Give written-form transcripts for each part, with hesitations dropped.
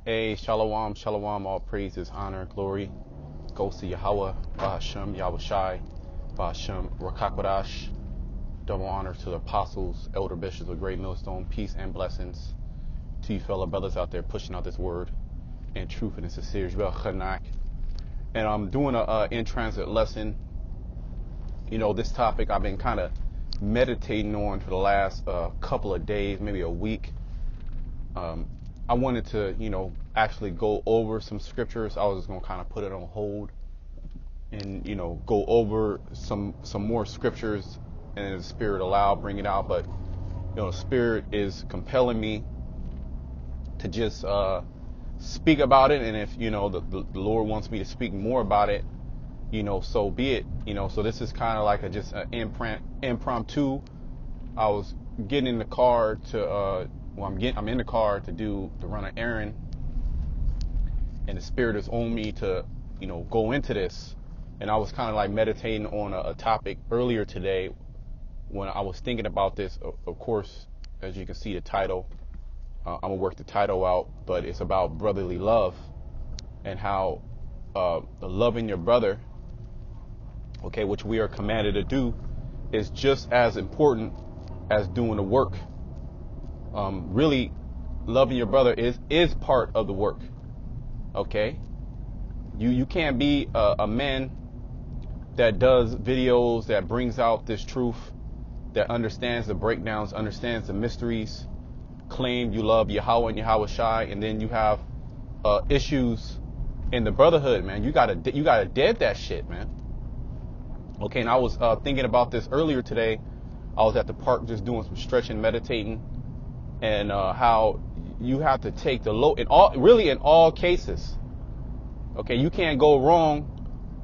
Hey, shalom, shalom, all praises, honor, glory goes to Yahweh, Bahashem, Yahweh Shai, Bahashem, Rakakwadash. Double honor to the apostles, elder bishops of Great Millstone, peace and blessings to you fellow brothers out there pushing out this word in truth and in sincerity. And I'm doing a in-transit lesson. You know, this topic I've been kind of meditating on for the last couple of days, maybe a week. I wanted to, actually go over some scriptures. I was just going to kind of put it on hold and, go over some more scriptures, and if the Spirit allow, bring it out. But, the Spirit is compelling me to just speak about it. And if, the Lord wants me to speak more about it, so be it. So this is kind of like just an impromptu. I was getting in the car to, I'm in the car to run an errand, and the Spirit is on me to, go into this. And I was kind of like meditating on a topic earlier today when I was thinking about this. Of course, as you can see the title, I'm gonna work the title out, but it's about brotherly love and how loving your brother, okay, which we are commanded to do, is just as important as doing the work. Really, loving your brother is part of the work. Okay, you can't be a man that does videos that brings out this truth, that understands the breakdowns, understands the mysteries, claim you love Yahweh and Yahweh Shai, and then you have issues in the brotherhood, man. You gotta dead that shit, man. Okay, and I was thinking about this earlier today. I was at the park just doing some stretching, meditating, and how you have to take the low in all cases. Okay, you can't go wrong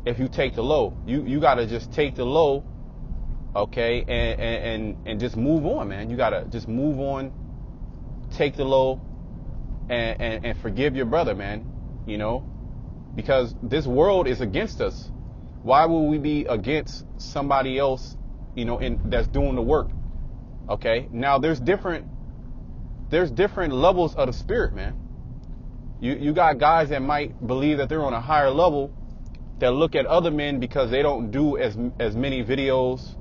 if you take the low. You gotta just take the low, okay, and just move on, man. You gotta just move on, take the low, and forgive your brother, man. Because this world is against us. Why would we be against somebody else, that's doing the work? Okay, now there's different levels of the Spirit, man. You got guys that might believe that they're on a higher level, that look at other men because they don't do as many videos.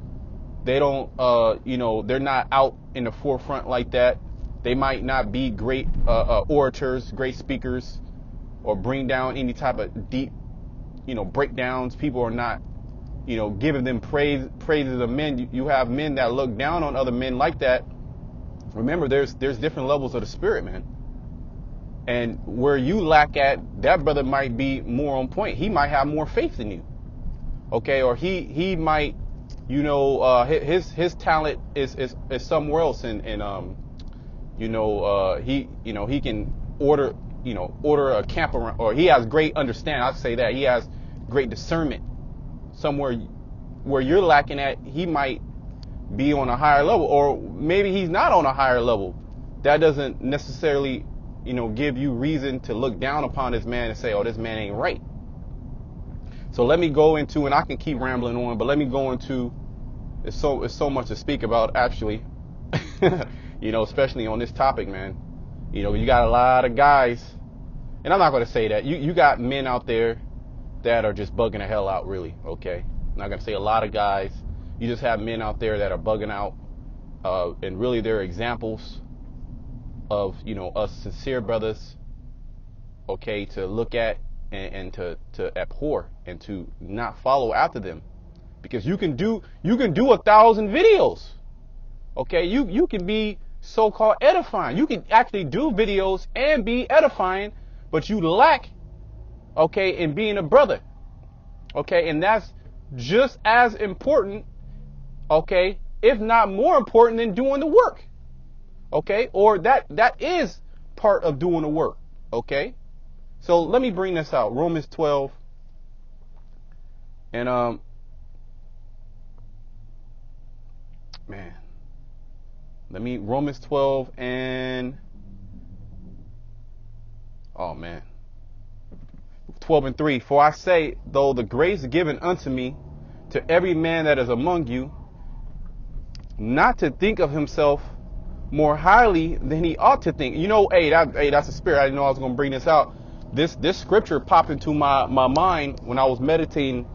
They don't, they're not out in the forefront like that. They might not be great orators, great speakers, or bring down any type of deep, breakdowns. People are not, giving them praises of men. You have men that look down on other men like that. Remember, there's different levels of the Spirit, man. And where you lack at, that brother might be more on point. He might have more faith than you. Okay, or he might, his talent is somewhere else, and he can order a camp around, or he has great understanding. I'd say that he has great discernment. Somewhere where you're lacking at, he might be on a higher level, or maybe he's not on a higher level. That doesn't necessarily, give you reason to look down upon this man and say, oh, this man ain't right. So let me go into, and I can keep rambling on, but let me go into, it's so much to speak about, actually, especially on this topic, man. You got a lot of guys, and I'm not going to say that. You got men out there that are just bugging the hell out, really, okay? I'm not going to say a lot of guys. You just have men out there that are bugging out, and really they're examples of, us sincere brothers, okay, to look at and to abhor and to not follow after them. Because you can do 1,000 videos, okay? You can be so-called edifying. You can actually do videos and be edifying, but you lack, okay, in being a brother, okay? And that's just as important, okay, if not more important than doing the work, okay? Or that is part of doing the work, okay? So let me bring this out. Romans 12, and Romans 12 and 12 and 3. For I say, though the grace given unto me, to every man that is among you, not to think of himself more highly than he ought to think. You know, that's a spirit. I didn't know I was going to bring this out. This scripture popped into my mind when I was meditating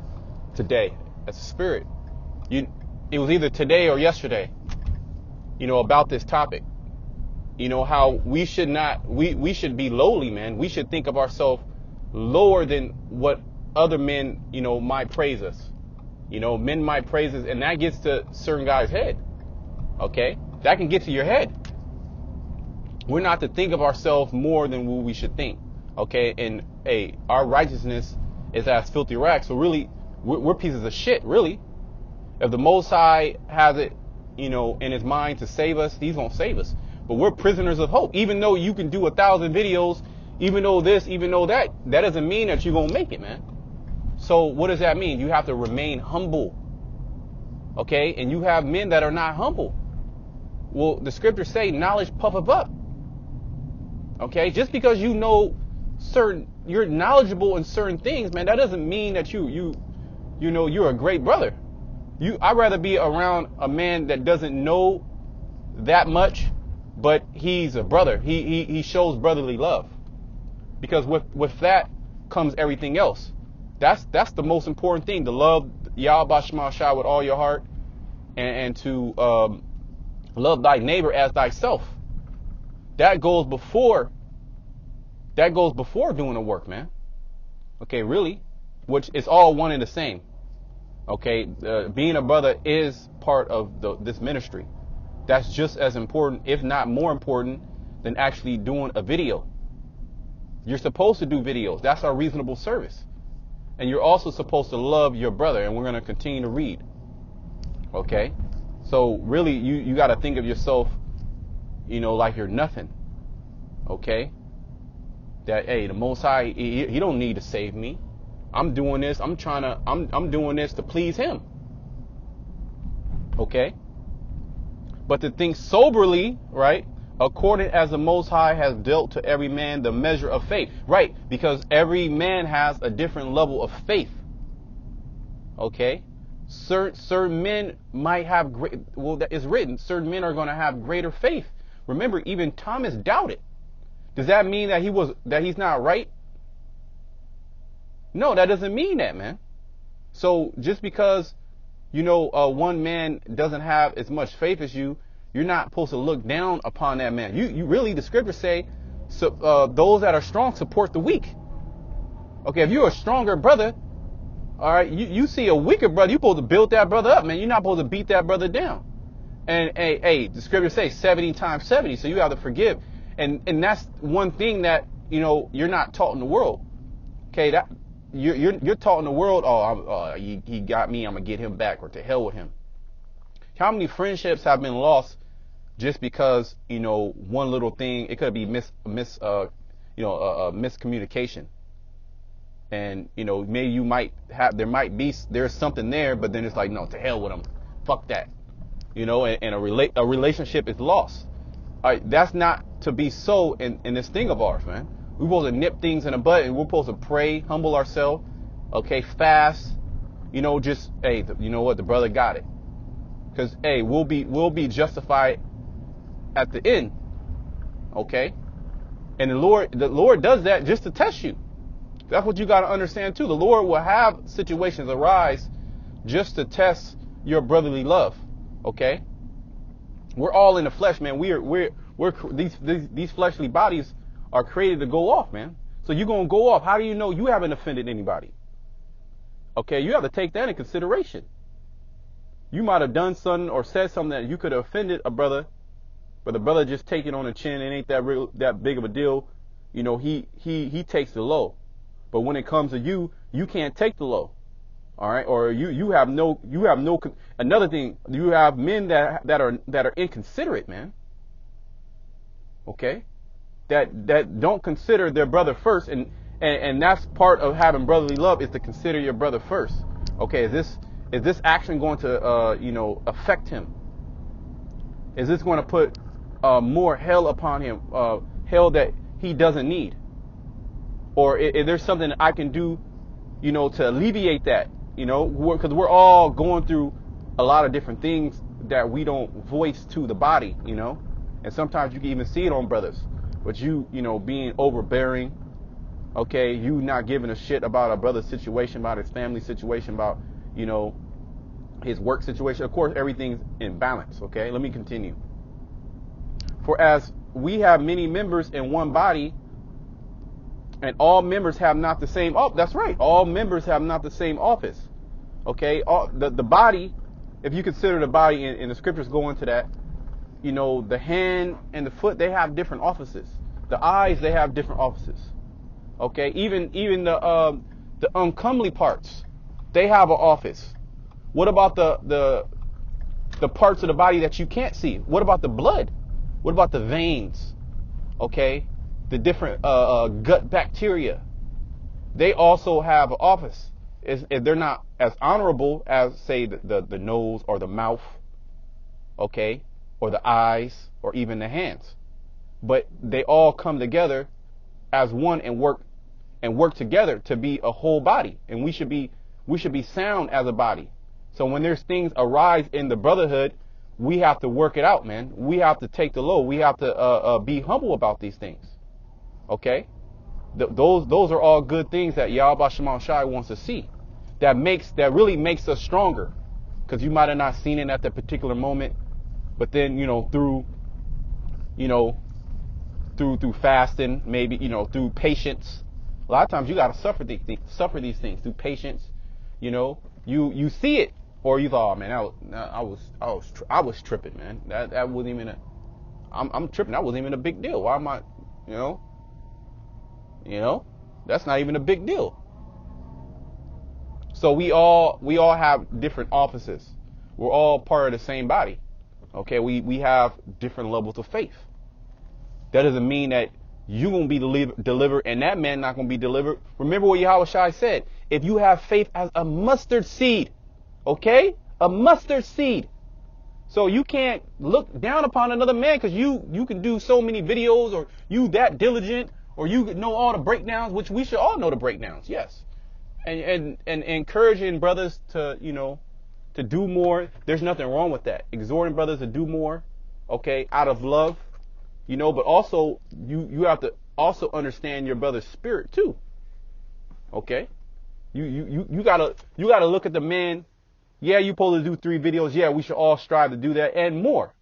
today. That's a spirit. It was either today or yesterday, about this topic. How we should not, we should be lowly, man. We should think of ourselves lower than what other men, might praise us. Men might praise us, and that gets to certain guys' head. Okay? That can get to your head. We're not to think of ourselves more than what we should think. Okay? And our righteousness is as filthy rags. So really, we're pieces of shit, really. If the Most High has it, in his mind to save us, he's going to save us. But we're prisoners of hope. Even though you can do 1,000 videos, even though this, even though that doesn't mean that you're going to make it, man. So what does that mean? You have to remain humble. Okay? And you have men that are not humble. Well, the scriptures say knowledge puffeth up. Okay? Just because you're knowledgeable in certain things, man, that doesn't mean that you're a great brother. I'd rather be around a man that doesn't know that much, but he's a brother. He shows brotherly love. Because with that comes everything else. That's the most important thing, to love Yahweh Shema Shai with all your heart, and to love thy neighbor as thyself. That goes before doing the work, man. Okay, really, which is all one and the same. Okay, being a brother is part of this ministry. That's just as important, if not more important, than actually doing a video. You're supposed to do videos. That's our reasonable service. And you're also supposed to love your brother, and we're going to continue to read. Okay? So really, you got to think of yourself, like you're nothing. Okay? That, the Most High, he don't need to save me. I'm doing this. I'm doing this to please him. Okay? But to think soberly, right? According as the Most High has dealt to every man the measure of faith. Right, because every man has a different level of faith. Okay? Certain men might have that is written, certain men are going to have greater faith. Remember, even Thomas doubted. Does that mean that he's not right? No, that doesn't mean that, man. So just because, one man doesn't have as much faith as you, you're not supposed to look down upon that man. You really, the scriptures say, those that are strong support the weak. Okay, if you're a stronger brother, all right, you see a weaker brother, you're supposed to build that brother up, man. You're not supposed to beat that brother down. And the scriptures say 70 times 70, so you have to forgive. And that's one thing that, you're not taught in the world. Okay, that you're taught in the world, he got me, I'm gonna get him back, or to hell with him. How many friendships have been lost just because, one little thing? It could be miscommunication. And, maybe there's something there, but then it's like, no, to hell with him. Fuck that. And a relationship is lost. All right, that's not to be so in this thing of ours, man. We're supposed to nip things in the bud, and we're supposed to pray, humble ourselves, okay, fast, you know what, the brother got it. Because, we'll be justified at the end, okay? And the Lord does that just to test you. That's what you got to understand too. The Lord will have situations arise just to test your brotherly love, okay? We're all in the flesh, man. These fleshly bodies are created to go off, man. So you're going to go off. How do you know you haven't offended anybody? Okay, you have to take that in consideration. You might have done something or said something that you could have offended a brother, but the brother just take it on the chin. It ain't that big of a deal. He takes the low. But when it comes to you, you can't take the low. All right? Or you have no another thing, you have men that are inconsiderate, man. Okay? That don't consider their brother first, and that's part of having brotherly love, is to consider your brother first. Okay, is this action going to affect him? Is this going to put more hell upon him, hell that he doesn't need? Or is there something I can do, to alleviate that? Because we're all going through a lot of different things that we don't voice to the body, And sometimes you can even see it on brothers. But you know, being overbearing, okay, you not giving a shit about a brother's situation, about his family situation, about, you know, his work situation. Of course, everything's in balance, okay? Let me continue. For as we have many members in one body, and all members have not the same, that's right, all members have not the same office, okay? The body, if you consider the body, and the scriptures go into that, you know, the hand and the foot, they have different offices. The eyes, they have different offices, okay? Even the uncomely parts, they have an office. What about the parts of the body that you can't see? What about the blood? What about the veins? Okay, the different gut bacteria. They also have an office. They're not as honorable as, say, the nose or the mouth, okay, or the eyes, or even the hands. But they all come together as one and work together to be a whole body. And we should be sound as a body. So when there's things arise in the brotherhood, we have to work it out, man. We have to take the load. We have to be humble about these things. Okay? Those are all good things that Yahweh Shema Shai wants to see. That really makes us stronger. Because you might have not seen it at that particular moment. But then, you know, through fasting, maybe, you know, through patience. A lot of times you got to suffer these things through patience. You know, you see it. Or you thought, oh man, I was tripping, man. That wasn't even I'm tripping. That wasn't even a big deal. Why am I, you know, that's not even a big deal. So we all have different offices. We're all part of the same body. Okay, we have different levels of faith. That doesn't mean that you're gonna be delivered and that man not gonna be delivered. Remember what Yahweh Shai said: if you have faith as a mustard seed. Okay? A mustard seed. So you can't look down upon another man because you can do so many videos, or you that diligent, or you know all the breakdowns, which we should all know the breakdowns, yes. And encouraging brothers to, you know, to do more. There's nothing wrong with that. Exhorting brothers to do more, okay, out of love, you know, but also you have to also understand your brother's spirit too. Okay? You gotta look at the man. Yeah, you're supposed to do 3 videos. Yeah, we should all strive to do that and more.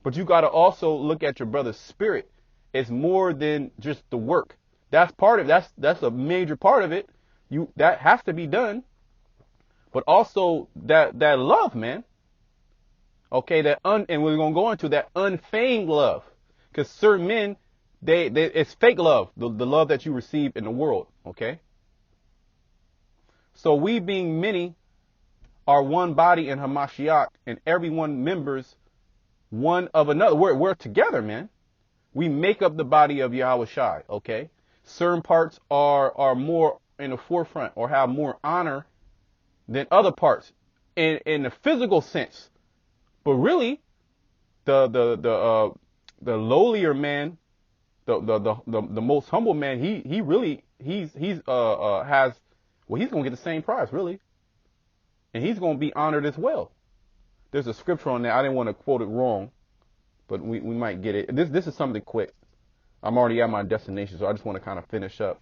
But you got to also look at your brother's spirit. It's more than just the work. That's part of it. That's a major part of it. That has to be done. But also that love, man. Okay, and we're going to go into that unfeigned love. Because certain men, it's fake love, the love that you receive in the world. Okay? So we being many are one body in Hamashiach, and everyone members one of another. We're together, man. We make up the body of Yahweh Shai, okay? Certain parts are more in the forefront or have more honor than other parts in the physical sense. But really, the lowlier man, the most humble man, he's gonna get the same prize, really. And he's going to be honored as well. There's a scripture on there. I didn't want to quote it wrong, but we might get it. This is something quick. I'm already at my destination, so I just want to kind of finish up.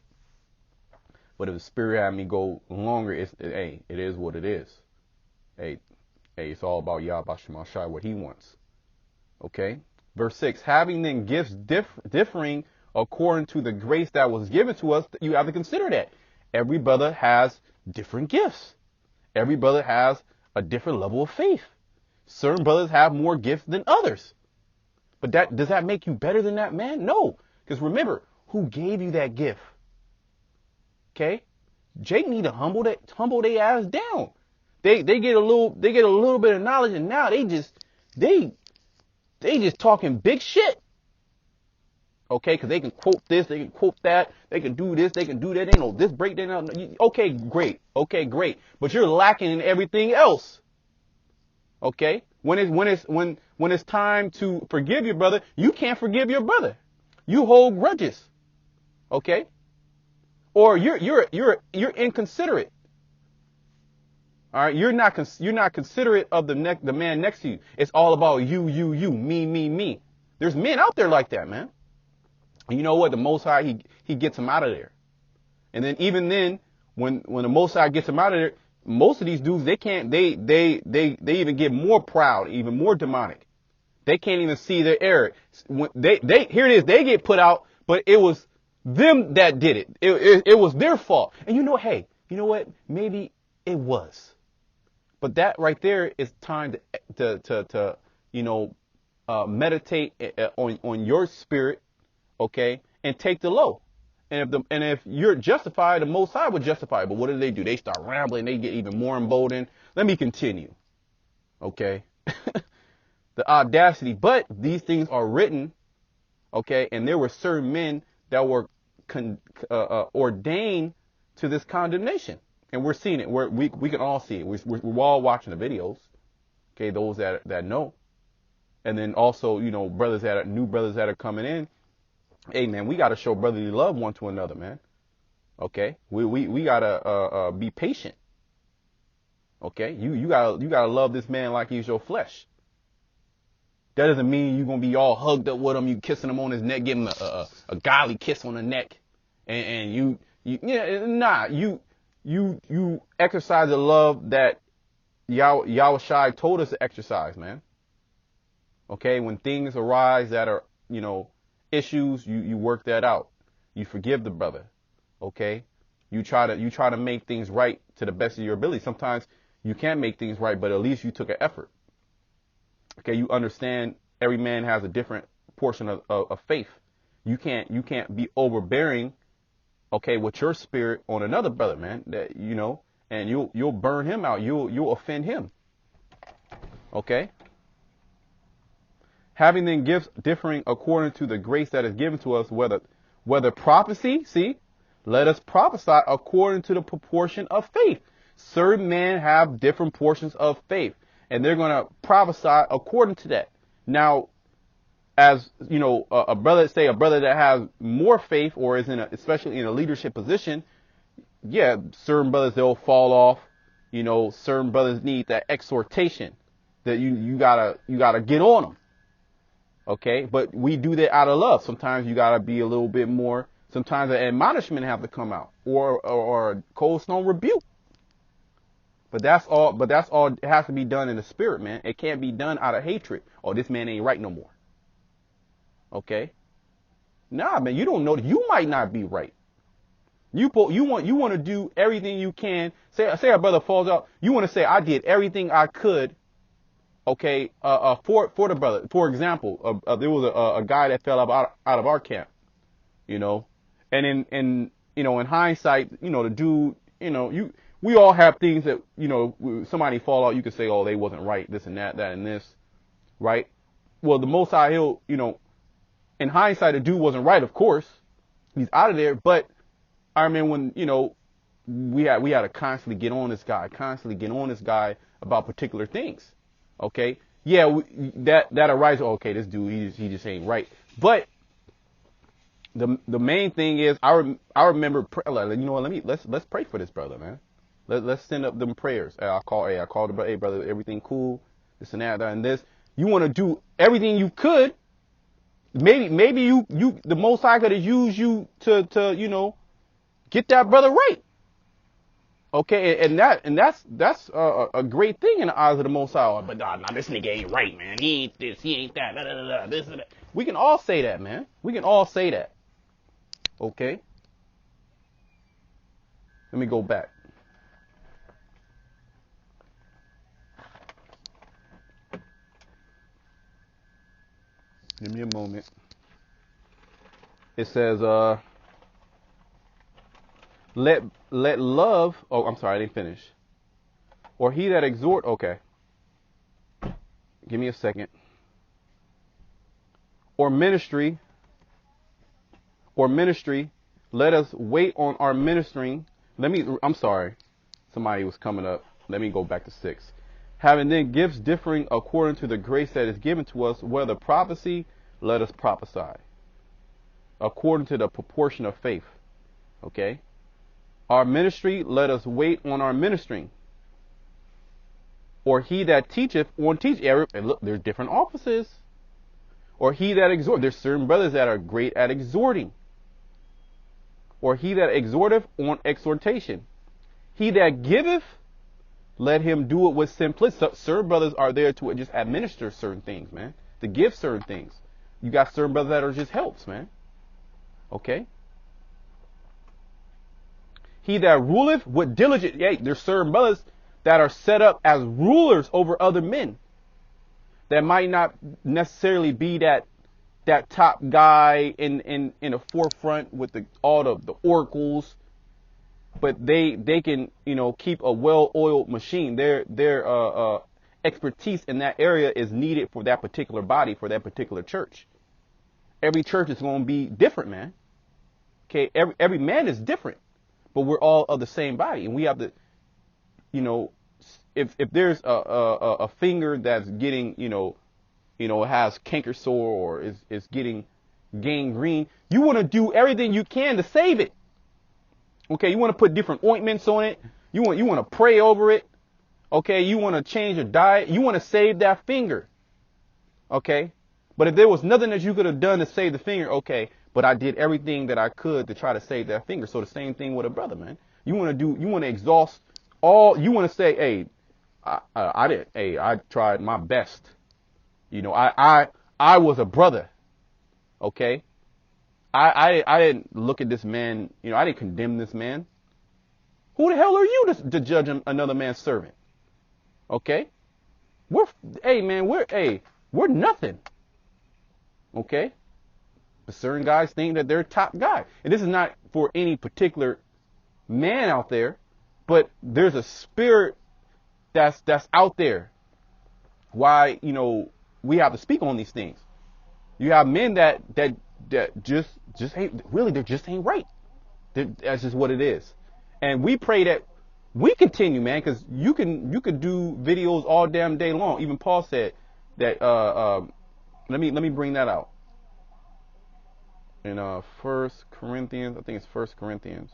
But if the Spirit had me go longer, it is what it is. Hey, it's all about Yahweh Shema Shai, what he wants. Okay? Verse 6, having then gifts differing according to the grace that was given to us, you have to consider that. Every brother has different gifts. Every brother has a different level of faith. Certain brothers have more gifts than others. But does that make you better than that man? No. Because remember, who gave you that gift? Okay? Jake need to humble their ass down. They get a little bit of knowledge, and now they just talking big shit. Okay, because they can quote this, they can quote that, they can do this, they can do that. They know this breakdown. Okay, great. But you're lacking in everything else. Okay, when it's time to forgive your brother, you can't forgive your brother. You hold grudges. Okay, or you're inconsiderate. All right, you're not considerate of the man next to you. It's all about you, me. There's men out there like that, man. And you know what? The Most High, he gets them out of there. And then even then, when the Most High gets them out of there, most of these dudes, they even get more proud, even more demonic. They can't even see their error. When here it is, they get put out, but it was them that did it. It was their fault. And you know, hey, you know what? Maybe it was. But that right there is time to meditate on your spirit, okay, and take the low. And if you're justified, the Most High would justify. But what do? They start rambling. They get even more emboldened. Let me continue, okay. The audacity. But these things are written, okay, and there were certain men that were ordained to this condemnation. And we're seeing it. We can all see it. We're all watching the videos. Okay, those that know. And then also, new brothers that are coming in. Hey, man, we got to show brotherly love one to another, man. Okay, we gotta be patient. Okay, you gotta love this man like he's your flesh. That doesn't mean you're gonna be all hugged up with him, you kissing him on his neck, giving him a godly kiss on the neck, and you exercise the love that Yahushua told us to exercise, man. Okay, when things arise that are, issues, you work that out. You forgive the brother. Okay, you try to make things right to the best of your ability. Sometimes you can't make things right, but at least you took an effort. Okay, you understand every man has a different portion of faith. You can't be overbearing, okay, with your spirit on another brother, man. That and you'll burn him out. You'll offend him. Okay. Having then gifts differing according to the grace that is given to us, whether prophecy, see, let us prophesy according to the proportion of faith. Certain men have different portions of faith, and they're going to prophesy according to that. Now, as a brother that has more faith or is especially in a leadership position, yeah, certain brothers, they'll fall off. Certain brothers need that exhortation that you gotta get on them. Okay, but we do that out of love. Sometimes you gotta be a little bit more. Sometimes an admonishment have to come out, or a cold stone rebuke. But that's all. It has to be done in the spirit, man. It can't be done out of hatred. Oh, this man ain't right no more. Okay, nah, man. You don't know that you might not be right. You want to do everything you can. Say a brother falls out. You want to say, I did everything I could. Okay, for the brother. For example, there was a guy that fell out of our camp, and in hindsight, the dude, we all have things that, somebody fall out, you could say, oh, they wasn't right, this and that and this, right? Well, the Most High, he'll, in hindsight, the dude wasn't right, of course, he's out of there, but I mean, when, we had to constantly get on this guy about particular things. Okay, yeah, that arises. Okay, this dude, he just ain't right. But the main thing is, I remember. Let's pray for this brother, man. Let's send up them prayers. I called the brother. Hey, brother, everything cool? This and that and this. You want to do everything you could. Maybe you the Most High could have used you to get that brother right. Okay, and that's a great thing in the eyes of the Most High. But nah, this nigga ain't right, man. He ain't this, he ain't that, this and that. We can all say that, man. We can all say that. Okay. Let me go back. Give me a moment. It says, let love, oh, I'm sorry, I didn't finish. Or he that exhort, okay. Give me a second. Or ministry, let us wait on our ministering. I'm sorry. Somebody was coming up. Let me go back to 6. Having then gifts differing according to the grace that is given to us, whether prophecy, let us prophesy. According to the proportion of faith. Okay? Our ministry, let us wait on our ministering. Or he that teacheth on teach. And look, there's different offices. Or he that exhort. There's certain brothers that are great at exhorting. Or he that exhorteth on exhortation. He that giveth, let him do it with simplicity. Certain brothers are there to just administer certain things, man. To give certain things. You got certain brothers that are just helps, man. Okay? He that ruleth with diligence. Yeah, there's certain brothers that are set up as rulers over other men. That might not necessarily be that top guy in the forefront with all the oracles, but they can, keep a well-oiled machine. Their expertise in that area is needed for that particular body, for that particular church. Every church is going to be different, man. Okay, every man is different, but we're all of the same body, and we have to, if there's a finger that's getting, has canker sore or is getting gangrene, you want to do everything you can to save it. Okay, you want to put different ointments on it. You want to pray over it. Okay, you want to change your diet. You want to save that finger. Okay, but if there was nothing that you could have done to save the finger, okay, but I did everything that I could to try to save that finger. So the same thing with a brother, man. You want to exhaust all. You want to say, hey, I tried my best. I was a brother. Okay. I didn't look at this man. I didn't condemn this man. Who the hell are you to judge another man's servant? Okay. We're nothing. Okay. But certain guys think that they're top guy. And this is not for any particular man out there, but there's a spirit that's out there. Why, we have to speak on these things. You have men that just ain't really, they just ain't right. That's just what it is. And we pray that we continue, man, because you can do videos all damn day long. Even Paul said that. Let me bring that out. In 1 Corinthians, I think it's 1 Corinthians.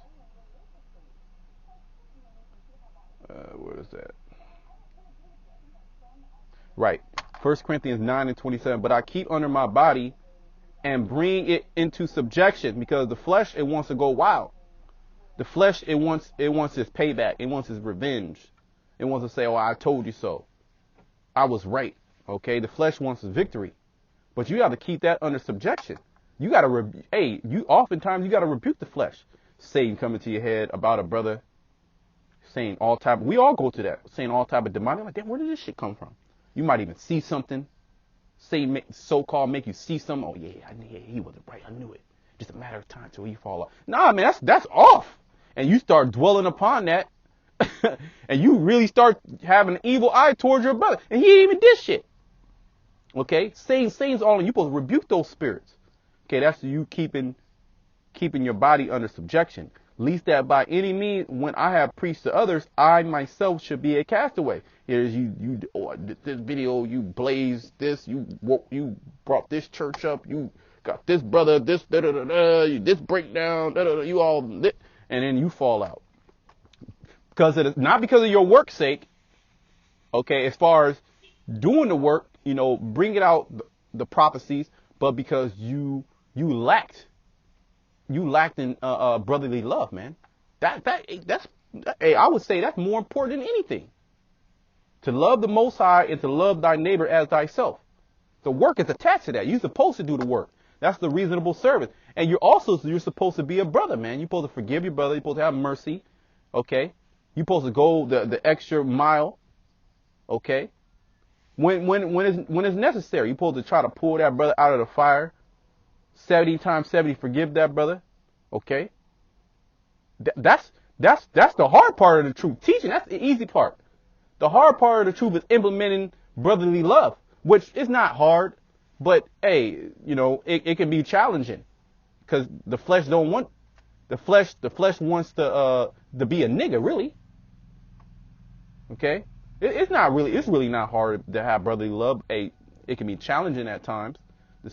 Where is that? Right. 1 Corinthians 9:27. But I keep under my body and bring it into subjection, because the flesh, it wants to go wild. The flesh, it wants its payback. It wants its revenge. It wants to say, oh, I told you so. I was right. Okay. The flesh wants victory, but you got to keep that under subjection. You got to, oftentimes you got to rebuke the flesh. Satan coming to your head about a brother, saying all type. We all go to that, saying all type of demonic. Like, damn, where did this shit come from? You might even see something. Satan so-called make you see something. Oh yeah, he wasn't right. I knew it. Just a matter of time till you fall off. Nah, man, that's off. And you start dwelling upon that, and you really start having an evil eye towards your brother, and he ain't even did shit. Okay, Satan's all in. You supposed to rebuke those spirits. Okay, that's you keeping your body under subjection. Least that by any means, when I have preached to others, I myself should be a castaway. Here's this video, you blazed this, you brought this church up, you got this brother, this this breakdown, you all, and then you fall out. Because it is not because of your work's sake. Okay, as far as doing the work, bringing out the prophecies, but because you lacked in brotherly love, man. That's I would say that's more important than anything. To love the Most High and to love thy neighbor as thyself. The work is attached to that. You're supposed to do the work. That's the reasonable service. And you're supposed to be a brother, man. You're supposed to forgive your brother. You're supposed to have mercy. Okay. You're supposed to go the extra mile. Okay. When it's necessary, you're supposed to try to pull that brother out of the fire. 70 times 70, forgive that brother. Okay. That's the hard part of the truth. Teaching, that's the easy part. The hard part of the truth is implementing brotherly love, which is not hard, but hey, it can be challenging because the flesh don't want, the flesh wants to be a nigga, really. Okay. It's really not hard to have brotherly love. Hey, it can be challenging at times.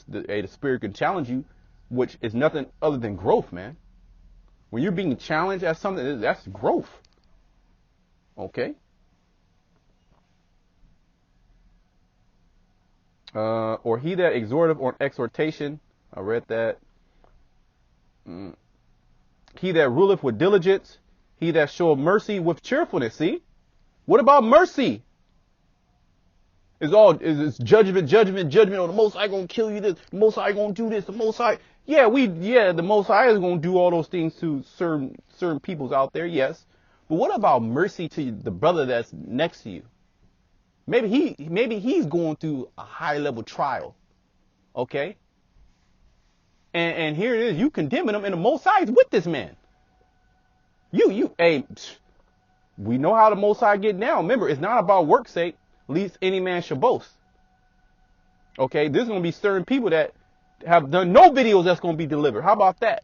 The spirit can challenge you, which is nothing other than growth, man. When you're being challenged at something, that's growth. Okay. Or he that exhorteth on exhortation. I read that. He that ruleth with diligence. He that showeth mercy with cheerfulness. See? What about mercy? It's judgment. Oh, the Most High gonna kill you. This, the Most High gonna do this. The Most High, the Most High is gonna do all those things to certain peoples out there. Yes, but what about mercy to the brother that's next to you? Maybe he's going through a high level trial. Okay, and here it is. You condemning him, and the Most High is with this man. Hey, we know how the Most High get down. Remember, it's not about work's sake. Least any man should boast. Okay, there's going to be certain people that have done no videos that's going to be delivered. How about that?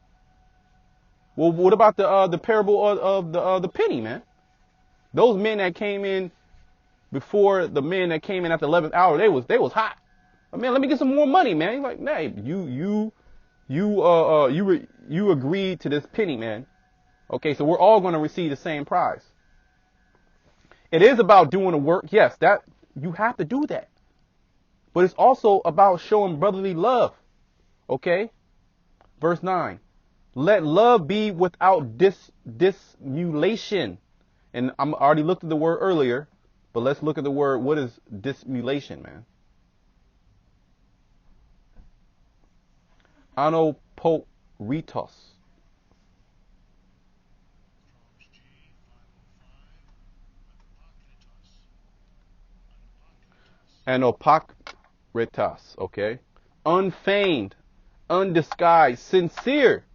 Well, what about the parable of the penny, man? Those men that came in before the men that came in at the 11th hour, they was hot. Man, let me get some more money, man. He's like, nah, you agreed to this penny, man. Okay, so we're all going to receive the same prize. It is about doing the work. Yes, that you have to do that. But it's also about showing brotherly love. Okay? Verse 9. Let love be without dissimulation. And I already looked at the word earlier, but let's look at the word. What is dissimulation, man? Anoporitos. Anoporitas, okay? Unfeigned, undisguised, sincere.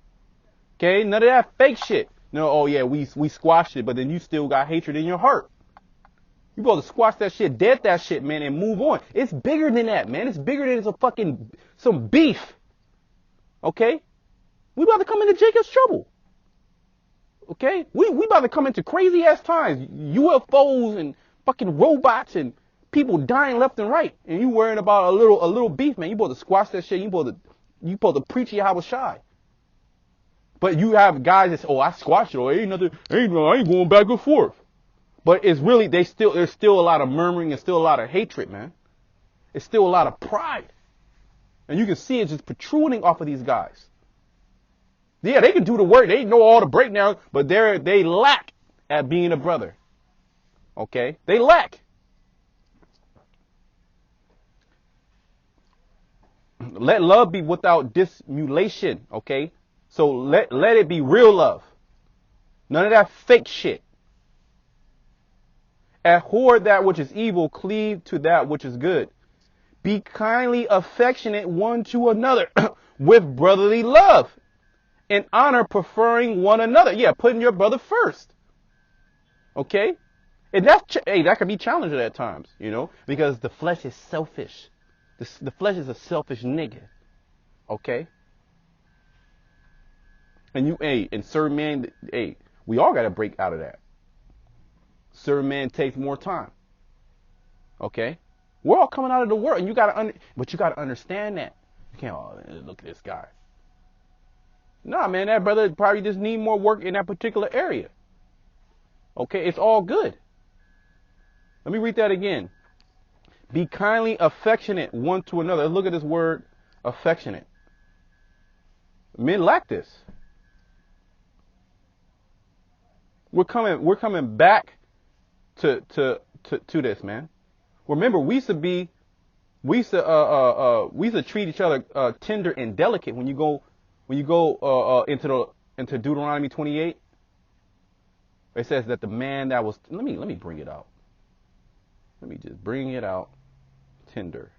Okay? None of that fake shit. No, oh yeah, we squashed it, but then you still got hatred in your heart. You supposed to squash that shit, dead that shit, man, and move on. It's bigger than that, man. It's bigger than some beef. Okay? We about to come into Jacob's trouble. Okay? We about to come into crazy ass times. UFOs and fucking robots and people dying left and right, and you worrying about a little beef, man. You supposed to squash that shit. You supposed to preach Yahweh Shai. But you have guys that say, "Oh, I squashed it. Oh, ain't nothing. I ain't going back and forth." But it's really there's still a lot of murmuring and still a lot of hatred, man. It's still a lot of pride, and you can see it just protruding off of these guys. Yeah, they can do the work. They know all the breakdowns, but they lack at being a brother. Okay, they lack. Let love be without dissimulation, okay? So let it be real love. None of that fake shit. Abhor that which is evil, cleave to that which is good. Be kindly affectionate one to another with brotherly love. In honor, preferring one another. Yeah, putting your brother first. Okay? And that can be challenging at times, because the flesh is selfish. The flesh is a selfish nigga. Okay? And certain man, we all got to break out of that. Certain man takes more time. Okay? We're all coming out of the world, and but you got to understand that. You can't, look at this guy. Nah, man, that brother probably just need more work in that particular area. Okay? It's all good. Let me read that again. Be kindly affectionate one to another. Look at this word, affectionate. Men lack this. We're coming back to this, man. Remember, we used to treat each other tender and delicate. When you go into Deuteronomy 28, it says that the man that was, let me bring it out. Let me just bring it out. Tender.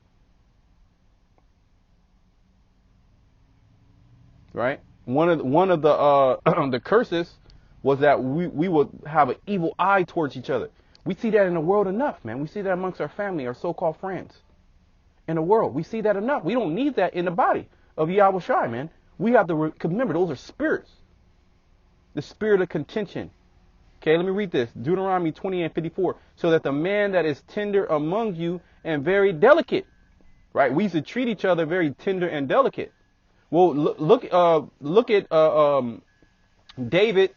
Right? One of the the curses was that we would have an evil eye towards each other. We see that in the world enough, man. We see that amongst our family, our so-called friends. In the world, we see that enough. We don't need that in the body of Yahweh Shai, man. We have to remember those are spirits. The spirit of contention. Okay, let me read this. Deuteronomy 28:54. So that the man that is tender among you and very delicate, right? We used to treat each other very tender and delicate. Well, look at David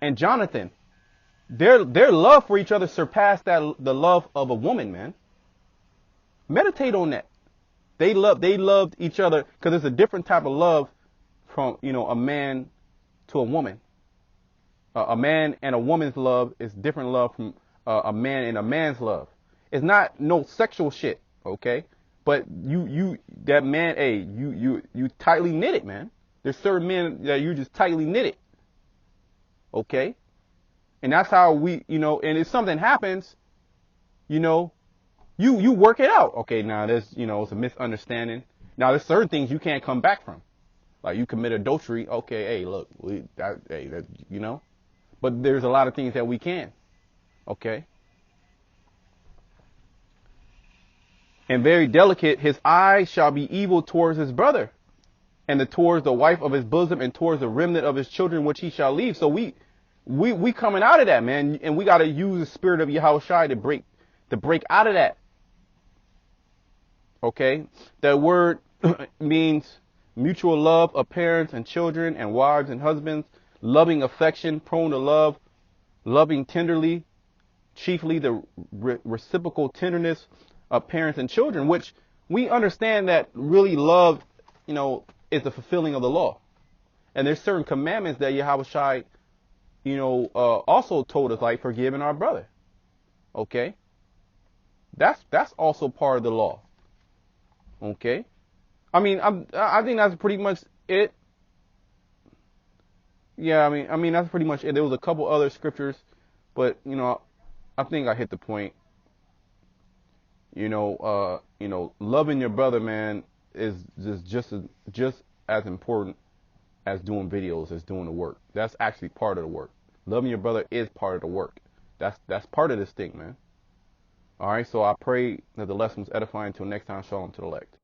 and Jonathan. Their love for each other surpassed the love of a woman, man. Meditate on that. They loved each other, because it's a different type of love from, a man to a woman. A man and a woman's love is different love from a man and a man's love. It's not no sexual shit, okay? But that man, hey, you tightly knitted, man. There's certain men that you just tightly knitted, okay? And that's how we, and if something happens, you work it out. Okay, now there's, it's a misunderstanding. Now there's certain things you can't come back from. Like you commit adultery, okay, hey, look, but there's a lot of things that we can, okay? And very delicate, his eye shall be evil towards his brother, and towards the wife of his bosom, and towards the remnant of his children, which he shall leave. So we coming out of that, man, and we got to use the spirit of Yahushua to break out of that. Okay, that word means mutual love of parents and children and wives and husbands, loving affection, prone to love, loving tenderly, chiefly the reciprocal tenderness of parents and children, which we understand that really love, is the fulfilling of the law. And there's certain commandments that Yahushua, also told us, like forgiving our brother. Okay, that's also part of the law. Okay, I mean, I think that's pretty much it. Yeah, I mean that's pretty much it. There was a couple other scriptures, but I think I hit the point. Loving your brother, man, is just as important as doing videos, as doing the work. That's actually part of the work. Loving your brother is part of the work. That's part of this thing, man. All right, so I pray that the lesson was edifying. Until next time, shalom to the elect.